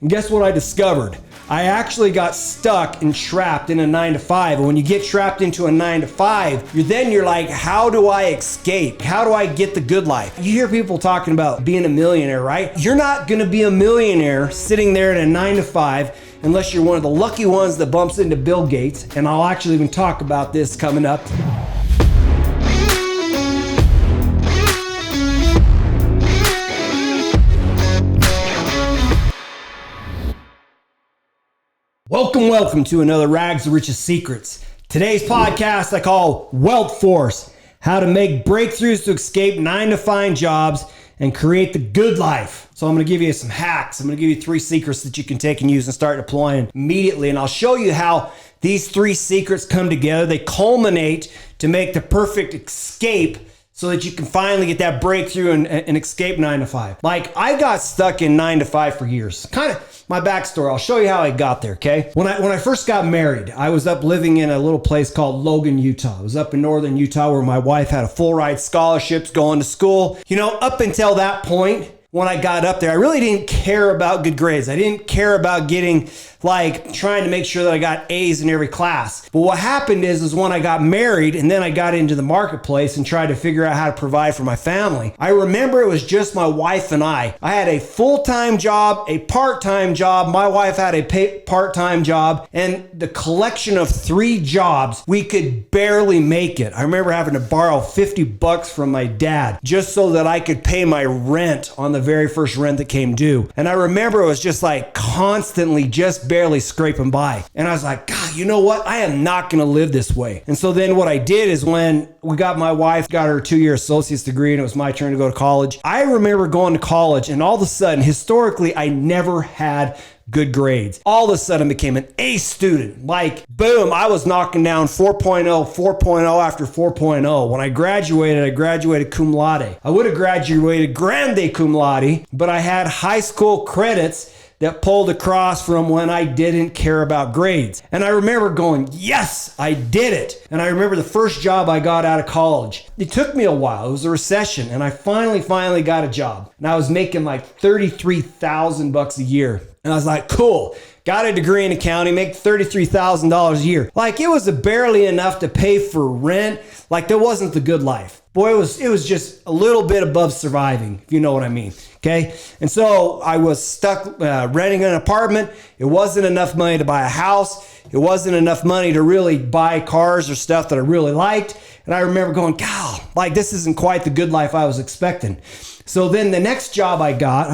And guess what I discovered? I actually got stuck and trapped in a 9-to-5. And when you get trapped into a 9-to-5, you're like, how do I escape? How do I get the good life? You hear people talking about being a millionaire, right? You're not gonna be a millionaire sitting there in a 9-to-5 unless you're one of the lucky ones that bumps into Bill Gates. And I'll actually even talk about this coming up. Welcome to another 𝗥𝗴𝗀𝗧𝗨𝗕 Secrets. Today's podcast I call Wealth Force, how to make breakthroughs to escape 9-to-5 jobs and create the good life. So I'm gonna give you some hacks. I'm gonna give you 3 secrets that you can take and use and start deploying immediately. And I'll show you how these 3 secrets come together. They culminate to make the perfect escape so that you can finally get that breakthrough and escape 9-to-5. Like, I got stuck in 9-to-5 for years. Kind of my backstory. I'll show you how I got there, okay? When I first got married, I was up living in a little place called Logan, Utah. I was up in northern Utah where my wife had a full ride scholarships going to school. You know, up until that point, when I got up there, I really didn't care about good grades. I didn't care about getting, trying to make sure that I got A's in every class. But what happened is when I got married and then I got into the marketplace and tried to figure out how to provide for my family, I remember it was just my wife and I. I had a full-time job, a part-time job. My wife had a part-time job, and the collection of 3 jobs, we could barely make it. I remember having to borrow $50 from my dad just so that I could pay my rent on the very first rent that came due. And I remember it was just constantly just barely scraping by. And I was like, God, you know what? I am not going to live this way. And so then what I did is when my wife got her 2-year associate's degree and it was my turn to go to college, I remember going to college and all of a sudden, historically, I never had good grades. All of a sudden became an A student. Boom, I was knocking down 4.0 after 4.0. When I graduated cum laude. I would have graduated grande cum laude, but I had high school credits that pulled across from when I didn't care about grades. And I remember going, yes, I did it. And I remember the first job I got out of college. It took me a while. It was a recession. And I finally got a job. And I was making $33,000 a year. And I was like, cool. Got a degree in accounting, make $33,000 a year. It was barely enough to pay for rent. That wasn't the good life. Boy, it was just a little bit above surviving, if you know what I mean. Okay. And so I was stuck renting an apartment. It wasn't enough money to buy a house. It wasn't enough money to really buy cars or stuff that I really liked. And I remember going, God, this isn't quite the good life I was expecting. So then the next job I got,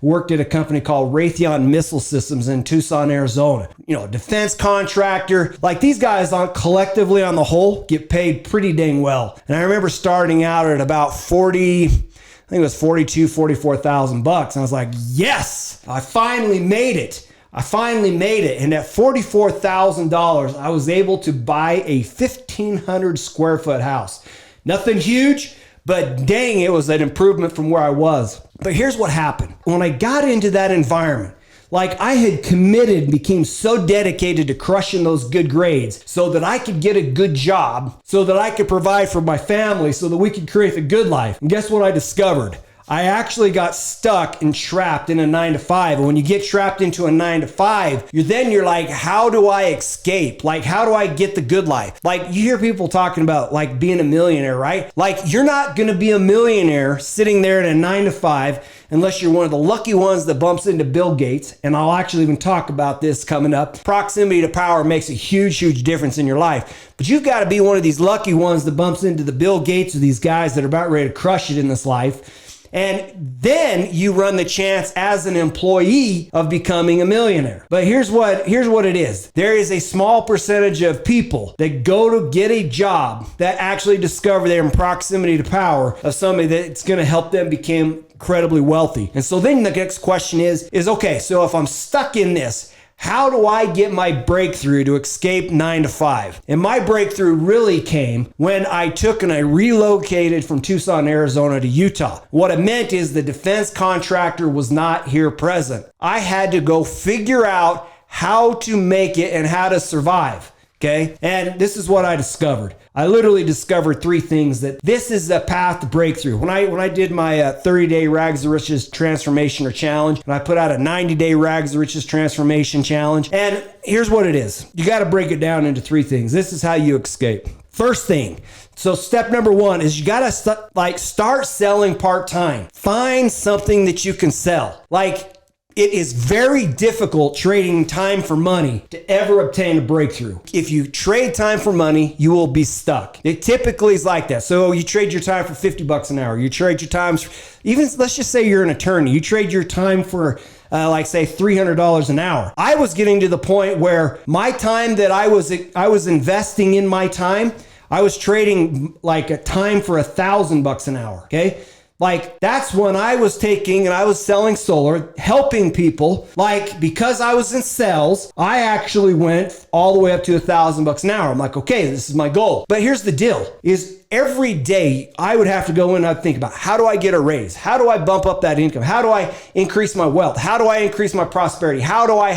worked at a company called Raytheon Missile Systems in Tucson, Arizona. You know, defense contractor. These guys collectively on the whole get paid pretty dang well. And I remember starting out at about 40, I think it was 42, 44,000 bucks. And I was like, yes, I finally made it. And at $44,000, I was able to buy a 1,500 square foot house. Nothing huge, but dang, it was an improvement from where I was. But here's what happened. When I got into that environment, I had committed and became so dedicated to crushing those good grades so that I could get a good job, so that I could provide for my family, so that we could create the good life. And guess what I discovered? I actually got stuck and trapped in a 9-to-5. And when you get trapped into a 9-to-5, you're like, how do I escape? How do I get the good life? You hear people talking about being a millionaire, right? You're not going to be a millionaire sitting there in a 9-to-5 unless you're one of the lucky ones that bumps into Bill Gates. And I'll actually even talk about this coming up. Proximity to power makes a huge difference in your life. But you've got to be one of these lucky ones that bumps into the Bill Gates or these guys that are about ready to crush it in this life. And then you run the chance as an employee of becoming a millionaire. But here's what it is. There is a small percentage of people that go to get a job that actually discover they're in proximity to power of somebody that's going to help them become incredibly wealthy. And so then the next question is okay, so if I'm stuck in this, how do I get my breakthrough to escape 9-to-5? And my breakthrough really came when I took and I relocated from Tucson, Arizona to Utah. What it meant is the defense contractor was not here present. I had to go figure out how to make it and how to survive. Okay. And this is what I discovered. I literally discovered 3 things that this is a path to breakthrough. When I did my 30-day Rags to Riches transformation or challenge, and I put out a 90-day Rags to Riches transformation challenge, and here's what it is. You got to break it down into 3 things. This is how you escape. First thing, so step number 1 is you got to start selling part-time. Find something that you can sell. It is very difficult trading time for money to ever obtain a breakthrough. If you trade time for money, you will be stuck. It typically is like that. So you trade your time for $50 an hour. You trade your time, even let's just say you're an attorney. You trade your time for say $300 an hour. I was getting to the point where my time that I was investing in my time, I was trading like a time for $1,000 an hour. Okay. That's when I was taking and I was selling solar, helping people. Because I was in sales, I actually went all the way up to $1,000 an hour. I'm like, okay, this is my goal. But here's the deal is every day I would have to go in and I'd think about, how do I get a raise? How do I bump up that income? How do I increase my wealth? How do I increase my prosperity? How do I?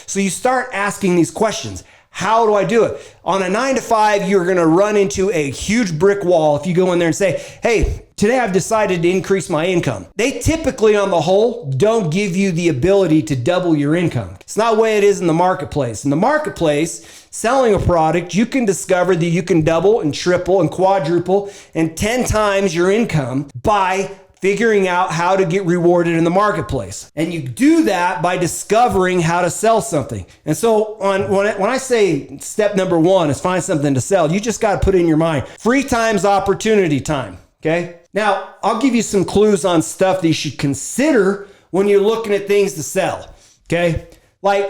So you start asking these questions. How do I do it? On a 9-to-5, you're going to run into a huge brick wall if you go in there and say, hey, today I've decided to increase my income. They typically, on the whole, don't give you the ability to double your income. It's not the way it is in the marketplace. In the marketplace, selling a product, you can discover that you can double and triple and quadruple and 10 times your income by figuring out how to get rewarded in the marketplace. And you do that by discovering how to sell something. And so when I say step number 1 is find something to sell, you just got to put in your mind, free time's opportunity time. Okay. Now I'll give you some clues on stuff that you should consider when you're looking at things to sell. Okay.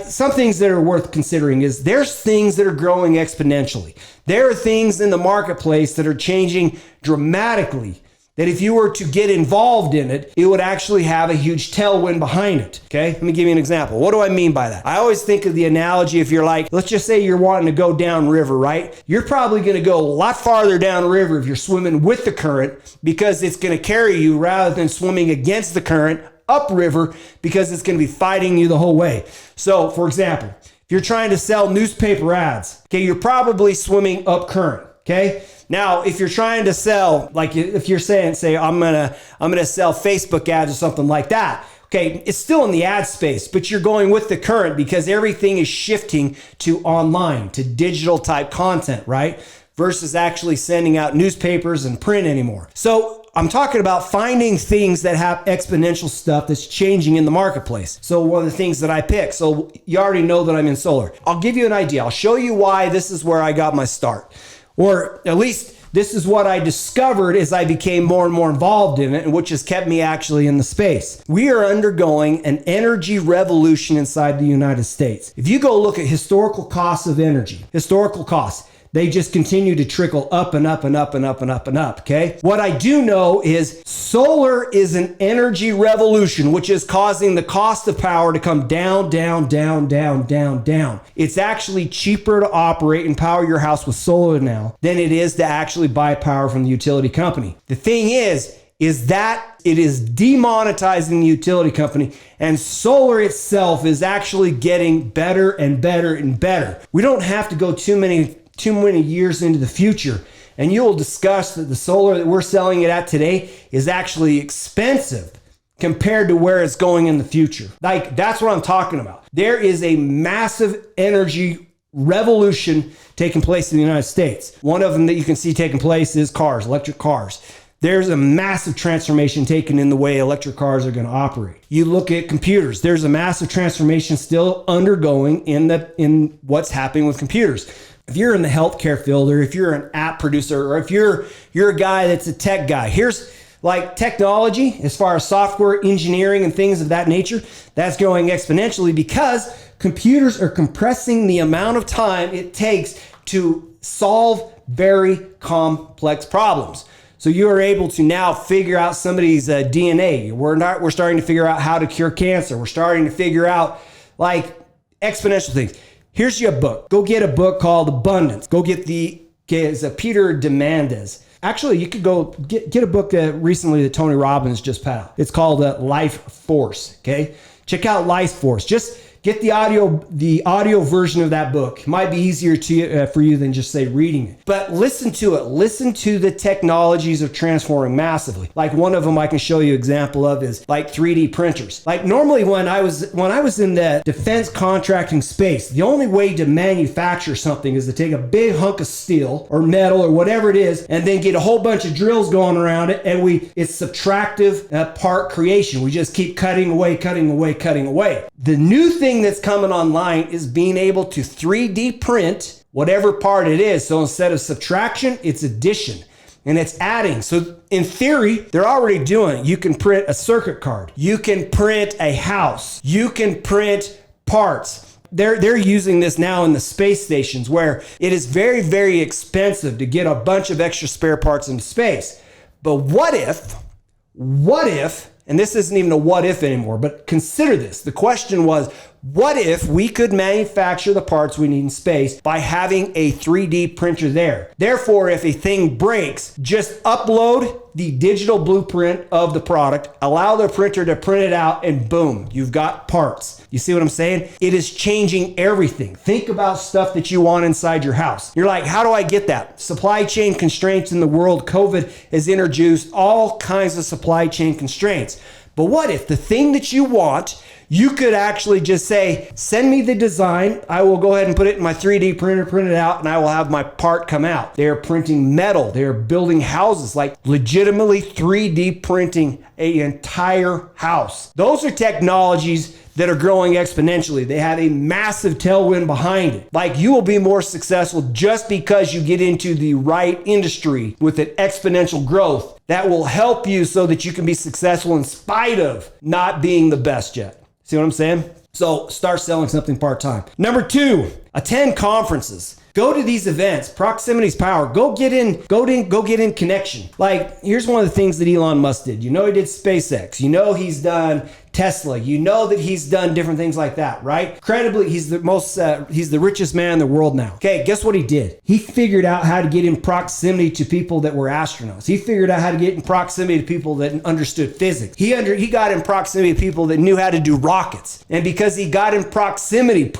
Some things that are worth considering is there's things that are growing exponentially. There are things in the marketplace that are changing dramatically, that if you were to get involved in it, it would actually have a huge tailwind behind it. Okay, let me give you an example. What do I mean by that? I always think of the analogy, if you're let's just say you're wanting to go downriver, right? You're probably going to go a lot farther downriver if you're swimming with the current, because it's going to carry you rather than swimming against the current upriver, because it's going to be fighting you the whole way. So for example, if you're trying to sell newspaper ads, okay, you're probably swimming up current. Okay. Now, if you're trying to sell, if you're say I'm gonna sell Facebook ads or something like that, okay, it's still in the ad space, but you're going with the current because everything is shifting to online, to digital type content, right? Versus actually sending out newspapers and print anymore. So I'm talking about finding things that have exponential stuff that's changing in the marketplace. So one of the things that I pick, so you already know that I'm in solar. I'll give you an idea. I'll show you why this is where I got my start. Or at least this is what I discovered as I became more and more involved in it, and which has kept me actually in the space. We are undergoing an energy revolution inside the United States. If you go look at historical costs of energy, historical costs, they just continue to trickle up and up and up and up and up and up, okay? What I do know is solar is an energy revolution, which is causing the cost of power to come down, down, down, down, down, down. It's actually cheaper to operate and power your house with solar now than it is to actually buy power from the utility company. The thing is that it is demonetizing the utility company, and solar itself is actually getting better and better and better. We don't have to go too many years into the future, and you'll discuss that the solar that we're selling it at today is actually expensive compared to where it's going in the future. That's what I'm talking about. There is a massive energy revolution taking place in the United States. One of them that you can see taking place is cars, electric cars. There's a massive transformation taken in the way electric cars are going to operate. You look at computers. There's a massive transformation still undergoing in what's happening with computers. If you're in the healthcare field, or if you're an app producer, or if you're a guy that's a tech guy, here's technology, as far as software engineering and things of that nature, that's growing exponentially because computers are compressing the amount of time it takes to solve very complex problems. So you are able to now figure out somebody's DNA. We're starting to figure out how to cure cancer. We're starting to figure out exponential things. Here's your book. Go get a book called Abundance. Go get it's Peter Diamandis. Actually, you could go get a book recently that Tony Robbins just put out. It's called Life Force. Okay, check out Life Force. Just get the audio version of that book. It might be easier for you than just say reading it. But listen to it. Listen to the technologies of transforming massively. Like one of them I can show you an example of is like 3D printers. Like normally when I was in the defense contracting space, the only way to manufacture something is to take a big hunk of steel or metal or whatever it is, and then get a whole bunch of drills going around it, and it's subtractive part creation. We just keep cutting away. The new thing that's coming online is being able to 3D print whatever part it is. So instead of subtraction, it's addition. And it's adding. So in theory, they're already doing it. You can print a circuit card. You can print a house. You can print parts. They're using this now in the space stations where it is very, very expensive to get a bunch of extra spare parts into space. But what if, and this isn't even a what if anymore, but consider this. The question was, what if we could manufacture the parts we need in space by having a 3D printer there? Therefore, if a thing breaks, just upload the digital blueprint of the product, allow the printer to print it out, and boom, you've got parts. You see what I'm saying? It is changing everything. Think about stuff that you want inside your house. You're like, how do I get that? Supply chain constraints in the world. COVID has introduced all kinds of supply chain constraints. But what if the thing that you want, you could actually just say, send me the design. I will go ahead and put it in my 3D printer, print it out, and I will have my part come out. They're printing metal. They're building houses, like legitimately 3D printing an entire house. Those are technologies that are growing exponentially. They have a massive tailwind behind it. Like, you will be more successful just because you get into the right industry with an exponential growth that will help you so that you can be successful in spite of not being the best yet. See what I'm saying? So start selling something part-time. Number 2, attend conferences. Go to these events. Proximity is power. Go get in connection. Like, here's one of the things that Elon Musk did. You know, he did SpaceX. You know, he's done Tesla. You know that he's done different things like that, right? Credibly, he's the richest man in the world now. Okay, guess what he did? He figured out how to get in proximity to people that were astronauts. He figured out how to get in proximity to people that understood physics. He got in proximity to people that knew how to do rockets. And because he got in proximity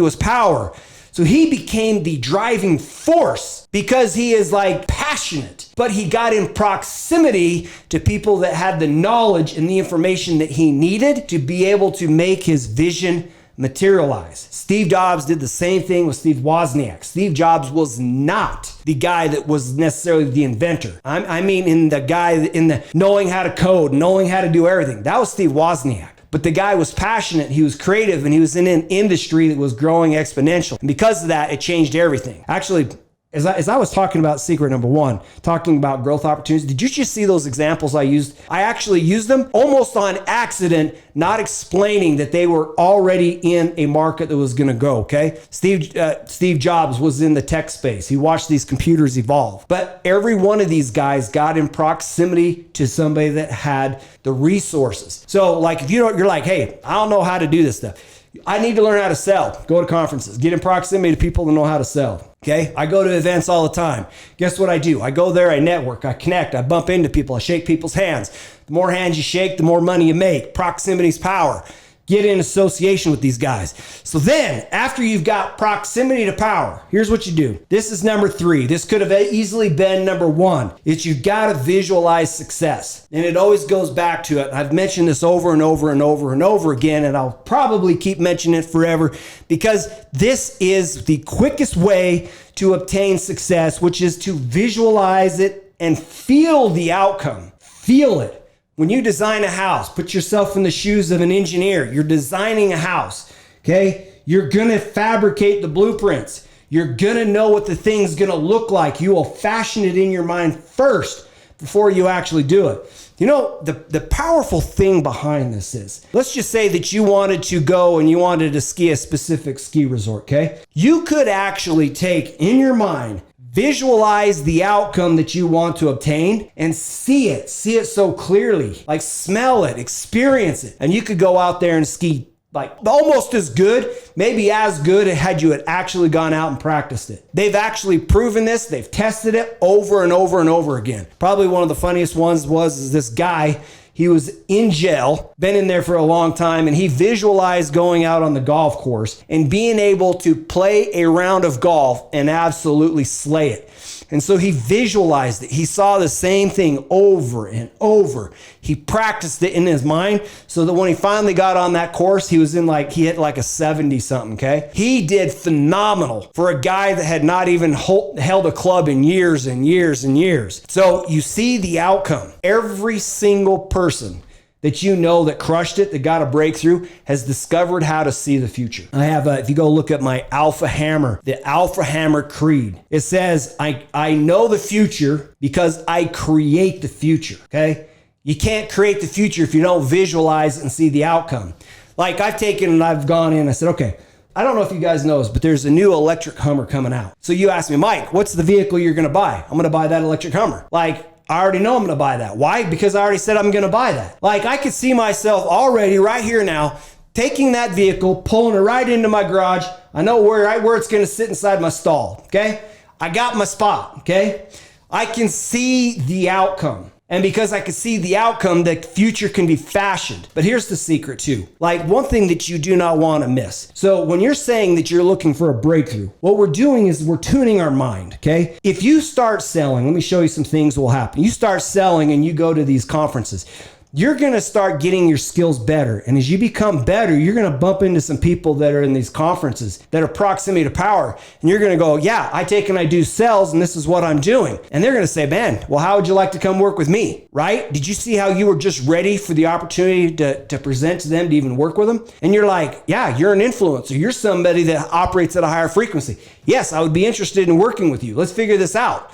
was power. So he became the driving force because he is like passionate, but he got in proximity to people that had the knowledge and the information that he needed to be able to make his vision materialize. Steve Jobs did the same thing with Steve Wozniak. Steve Jobs was not the guy that was necessarily the inventor. I mean, in the knowing how to code, knowing how to do everything. That was Steve Wozniak. But the guy was passionate, he was creative, and he was in an industry that was growing exponential. And because of that, it changed everything. Actually, as I was talking about secret number 1, talking about growth opportunities, did you just see those examples I used? I actually used them almost on accident, not explaining that they were already in a market that was going to go, okay? Steve Jobs was in the tech space. He watched these computers evolve. But every one of these guys got in proximity to somebody that had the resources. So like, if you're like, hey, I don't know how to do this stuff. I need to learn how to sell. Go to conferences. Get in proximity to people that know how to sell. Okay, I go to events all the time. Guess what I do? I go there, I network, I connect, I bump into people, I shake people's hands. The more hands you shake, the more money you make. Proximity's power. Get in association with these guys. So then, after you've got proximity to power, here's what you do. This is number 3. This could have easily been number 1. It's you've got to visualize success. And it always goes back to it. I've mentioned this over and over and over and over again, and I'll probably keep mentioning it forever because this is the quickest way to obtain success, which is to visualize it and feel the outcome. Feel it. When you design a house, put yourself in the shoes of an engineer. You're designing a house, okay? You're gonna fabricate the blueprints. You're gonna know what the thing's gonna look like. You will fashion it in your mind first before you actually do it. You know, the powerful thing behind this is, let's just say that you wanted to go and you wanted to ski a specific ski resort, okay? You could actually take in your mind, visualize the outcome that you want to obtain and see it so clearly, like smell it, experience it. And you could go out there and ski like almost as good, maybe as good had you had actually gone out and practiced it. They've actually proven this. They've tested it over and over and over again. Probably one of the funniest ones is this guy. He was in jail, been in there for a long time, and he visualized going out on the golf course and being able to play a round of golf and absolutely slay it. And so he visualized it. He saw the same thing over and over. He practiced it in his mind so that when he finally got on that course, he hit like a 70 something, okay? He did phenomenal for a guy that had not even held a club in years and years and years. So you see the outcome. Every single person that you know that crushed it, that got a breakthrough, has discovered how to see the future. I have, if you go look at my Alpha Hammer, the Alpha Hammer Creed, it says, I know the future because I create the future, okay? You can't create the future if you don't visualize and see the outcome. Like I've gone in, I said, okay, I don't know if you guys know this, but there's a new electric Hummer coming out. So you ask me, Mike, what's the vehicle you're gonna buy? I'm gonna buy that electric Hummer. Like, I already know I'm gonna buy that. Why? Because I already said I'm gonna buy that. Like I could see myself already right here now, taking that vehicle, pulling it right into my garage. I know where it's gonna sit inside my stall, okay? I got my spot, okay? I can see the outcome. And because I can see the outcome, the future can be fashioned. But here's the secret too. Like one thing that you do not want to miss. So when you're saying that you're looking for a breakthrough, what we're doing is we're tuning our mind, okay? If you start selling, let me show you some things will happen. You start selling and you go to these conferences. You're going to start getting your skills better. And as you become better, you're going to bump into some people that are in these conferences that are proximity to power. And you're going to go, yeah, I take and I do sales and this is what I'm doing. And they're going to say, man, well, how would you like to come work with me? Right? Did you see how you were just ready for the opportunity to present to them, to even work with them? And you're like, yeah, you're an influencer. You're somebody that operates at a higher frequency. Yes, I would be interested in working with you. Let's figure this out.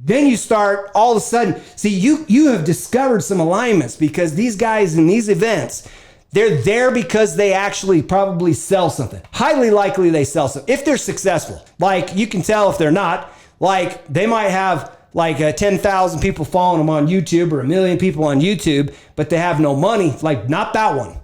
Then you start all of a sudden, see, you have discovered some alignments because these guys in these events, they're there because they actually probably sell something. Highly likely they sell something. If they're successful, like you can tell if they're not, like they might have like 10,000 people following them on YouTube or 1 million people on YouTube, but they have no money. Like not that one.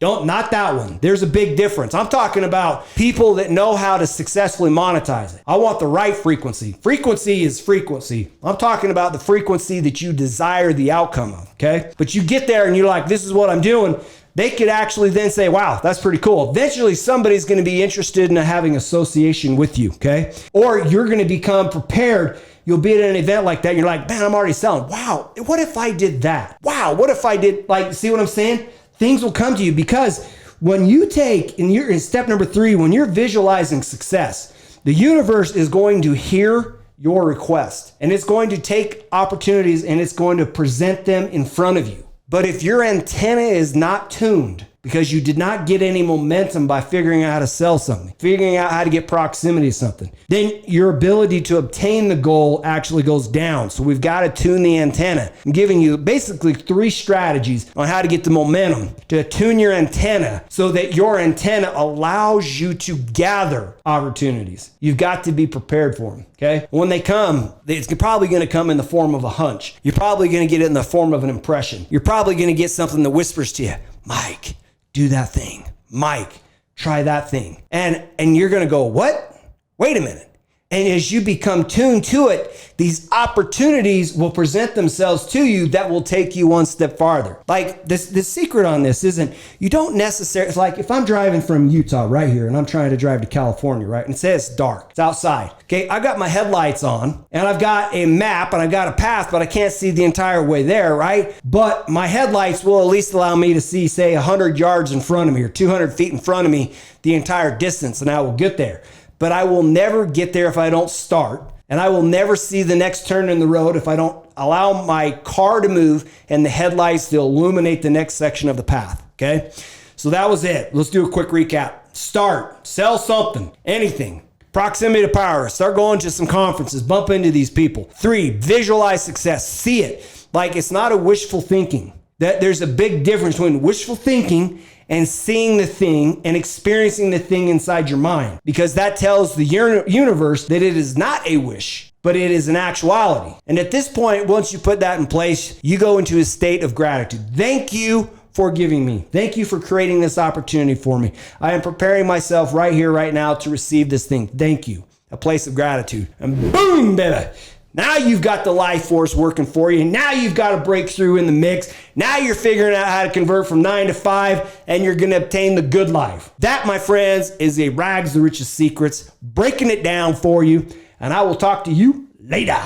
Not that one. There's a big difference. I'm talking about people that know how to successfully monetize it. I want the right frequency. Frequency is frequency. I'm talking about the frequency that you desire the outcome of, okay? But you get there and you're like, this is what I'm doing. They could actually then say, wow, that's pretty cool. Eventually somebody's going to be interested in having association with you, okay? Or you're going to become prepared. You'll be at an event like that. And you're like, man, I'm already selling. Wow, what if I did that? Wow, what if I did, like, see what I'm saying? Things will come to you because when you take, and you're in step number 3, when you're visualizing success, the universe is going to hear your request and it's going to take opportunities and it's going to present them in front of you. But if your antenna is not tuned because you did not get any momentum by figuring out how to sell something, figuring out how to get proximity to something, then your ability to obtain the goal actually goes down. So we've got to tune the antenna. I'm giving you basically 3 strategies on how to get the momentum to tune your antenna so that your antenna allows you to gather opportunities. You've got to be prepared for them, okay? When they come, it's probably going to come in the form of a hunch. You're probably going to get it in the form of an impression. You're probably going to get something that whispers to you, Mike, do that thing. Mike, try that thing. And you're going to go, what? Wait a minute. And as you become tuned to it, these opportunities will present themselves to you that will take you one step farther. Like the secret on this isn't, you don't necessarily, it's like if I'm driving from Utah right here and I'm trying to drive to California, right? And say it's dark, it's outside. Okay, I got my headlights on and I've got a map and I've got a path, but I can't see the entire way there, right? But my headlights will at least allow me to see, say, 100 yards in front of me or 200 feet in front of me the entire distance, and I will get there. But I will never get there if I don't start. And I will never see the next turn in the road if I don't allow my car to move and the headlights to illuminate the next section of the path, okay? So that was it. Let's do a quick recap. Start, sell something, anything. Proximity to power, start going to some conferences, bump into these people. 3, visualize success, see it. Like it's not a wishful thinking. There's a big difference between wishful thinking and seeing the thing and experiencing the thing inside your mind, because that tells the universe that it is not a wish, but it is an actuality. And at this point, once you put that in place, you go into a state of gratitude. Thank you for giving me. Thank you for creating this opportunity for me. I am preparing myself right here, right now to receive this thing. Thank you. A place of gratitude. And boom, baby. Now you've got the life force working for you. Now you've got a breakthrough in the mix. Now you're figuring out how to convert from 9 to 5, and you're going to obtain the good life. That, my friends, is a Rags the Richest Secrets, breaking it down for you. And I will talk to you later.